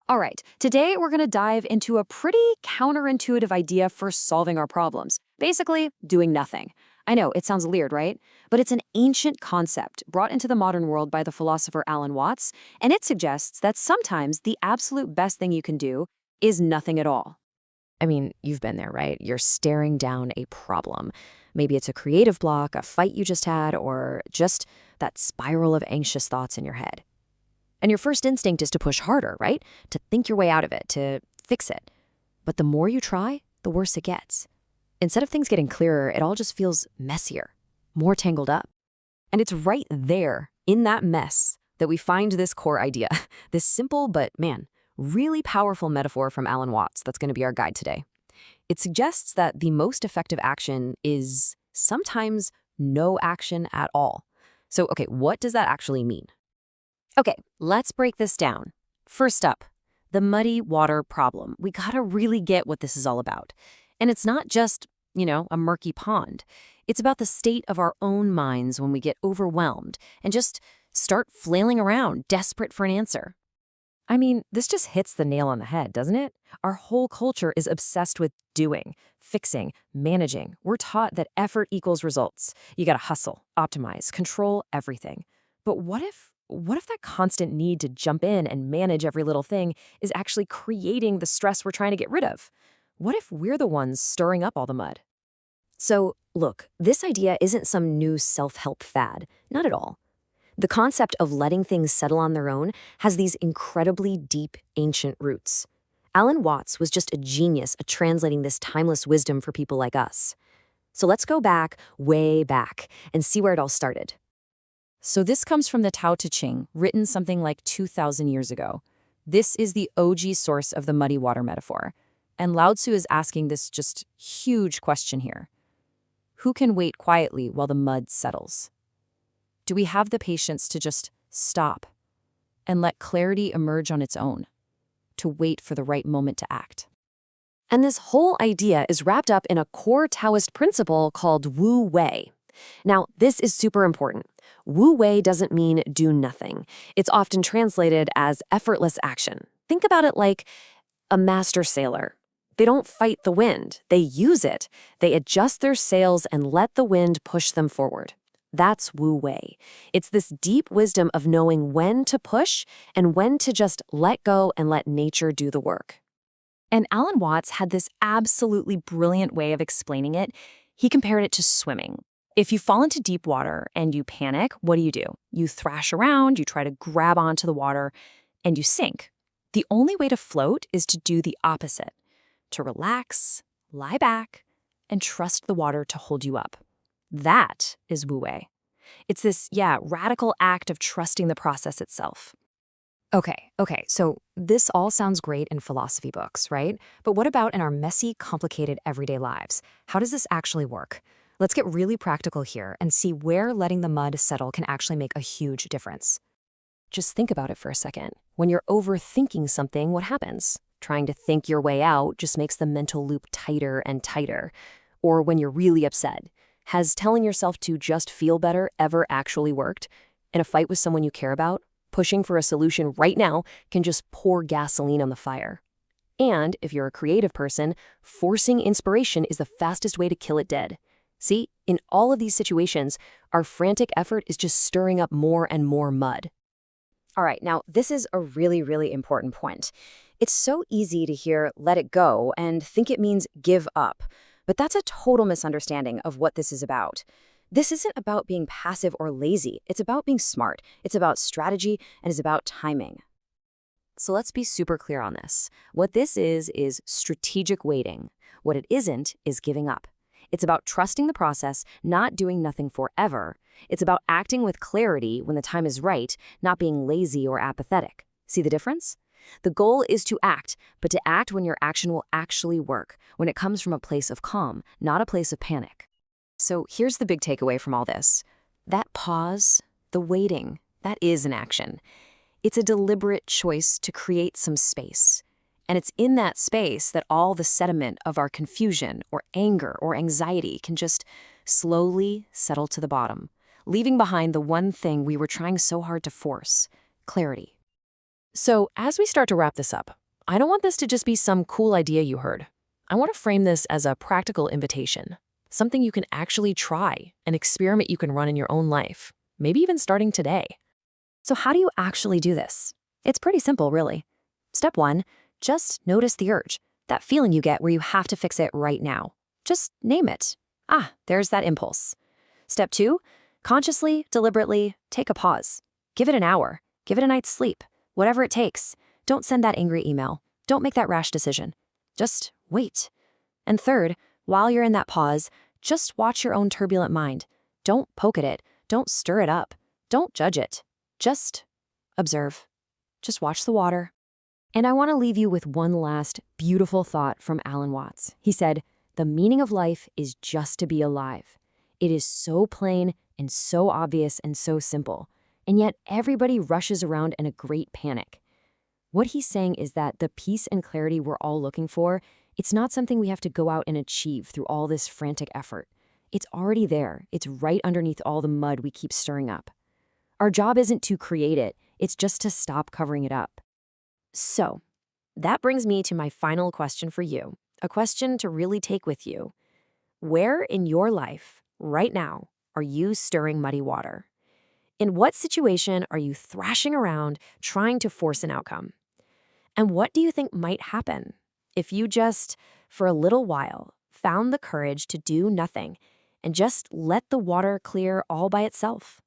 All right, today we're going to dive into a pretty counterintuitive idea for solving our problems. Basically, doing nothing. I know, it sounds weird, right? But it's an ancient concept brought into the modern world by the philosopher Alan Watts, and it suggests that sometimes the absolute best thing you can do is nothing at all. I mean, you've been there, right? You're staring down a problem. Maybe it's a creative block, a fight you just had, or just that spiral of anxious thoughts in your head. And your first instinct is to push harder, right? To think your way out of it, to fix it. But the more you try, the worse it gets. Instead of things getting clearer, it all just feels messier, more tangled up. And it's right there, in that mess, that we find this core idea, this simple but, man, really powerful metaphor from Alan Watts that's going to be our guide today. It suggests that the most effective action is sometimes no action at all. So, okay, what does that actually mean? Okay, let's break this down. First up, the muddy water problem. We gotta really get what this is all about. And it's not just, a murky pond. It's about the state of our own minds when we get overwhelmed and just start flailing around, desperate for an answer. I mean, this just hits the nail on the head, doesn't it? Our whole culture is obsessed with doing, fixing, managing. We're taught that effort equals results. You gotta hustle, optimize, control everything. But what if that constant need to jump in and manage every little thing is actually creating the stress we're trying to get rid of? What if we're the ones stirring up all the mud? So, look, this idea isn't some new self-help fad. Not at all. The concept of letting things settle on their own has these incredibly deep, ancient roots. Alan Watts was just a genius at translating this timeless wisdom for people like us. So let's go back, way back, and see where it all started. So this comes from the Tao Te Ching, written something like 2,000 years ago. This is the OG source of the muddy water metaphor. And Lao Tzu is asking this just huge question here. Who can wait quietly while the mud settles? Do we have the patience to just stop and let clarity emerge on its own, to wait for the right moment to act? And this whole idea is wrapped up in a core Taoist principle called Wu Wei. Now, this is super important. Wu Wei doesn't mean do nothing. It's often translated as effortless action. Think about it like a master sailor. They don't fight the wind, they use it. They adjust their sails and let the wind push them forward. That's Wu Wei. It's this deep wisdom of knowing when to push and when to just let go and let nature do the work. And Alan Watts had this absolutely brilliant way of explaining it. He compared it to swimming. If you fall into deep water and you panic, what do? You thrash around, you try to grab onto the water, and you sink. The only way to float is to do the opposite, to relax, lie back, and trust the water to hold you up. That is Wu Wei. It's this, radical act of trusting the process itself. Okay, so this all sounds great in philosophy books, right? But what about in our messy, complicated everyday lives? How does this actually work? Let's get really practical here and see where letting the mud settle can actually make a huge difference. Just think about it for a second. When you're overthinking something, what happens? Trying to think your way out just makes the mental loop tighter and tighter. Or when you're really upset, has telling yourself to just feel better ever actually worked? In a fight with someone you care about, pushing for a solution right now can just pour gasoline on the fire. And if you're a creative person, forcing inspiration is the fastest way to kill it dead. See, in all of these situations, our frantic effort is just stirring up more and more mud. All right, now this is a really, really important point. It's so easy to hear let it go and think it means give up. But that's a total misunderstanding of what this is about. This isn't about being passive or lazy. It's about being smart. It's about strategy, and it's about timing. So let's be super clear on this. What this is strategic waiting. What it isn't is giving up. It's about trusting the process, not doing nothing forever. It's about acting with clarity when the time is right, not being lazy or apathetic. See the difference? The goal is to act, but to act when your action will actually work, when it comes from a place of calm, not a place of panic. So here's the big takeaway from all this. That pause, the waiting, that is an action. It's a deliberate choice to create some space. And it's in that space that all the sediment of our confusion or anger or anxiety can just slowly settle to the bottom, leaving behind the one thing we were trying so hard to force, clarity. So, as we start to wrap this up, I don't want this to just be some cool idea you heard. I want to frame this as a practical invitation, something you can actually try, an experiment you can run in your own life, maybe even starting today. So how do you actually do this? It's pretty simple, really. Step 1, just notice the urge, that feeling you get where you have to fix it right now. Just name it. Ah, there's that impulse. Step 2, consciously, deliberately, take a pause. Give it an hour. Give it a night's sleep. Whatever it takes. Don't send that angry email. Don't make that rash decision. Just wait. And third, while you're in that pause, just watch your own turbulent mind. Don't poke at it. Don't stir it up. Don't judge it. Just observe. Just watch the water. And I want to leave you with one last beautiful thought from Alan Watts. He said, "The meaning of life is just to be alive." It is so plain and so obvious and so simple, and yet everybody rushes around in a great panic. What he's saying is that the peace and clarity we're all looking for, it's not something we have to go out and achieve through all this frantic effort. It's already there. It's right underneath all the mud we keep stirring up. Our job isn't to create it, it's just to stop covering it up. So, that brings me to my final question for you, a question to really take with you. Where in your life, right now, are you stirring muddy water? In what situation are you thrashing around trying to force an outcome? And what do you think might happen if you just, for a little while, found the courage to do nothing and just let the water clear all by itself?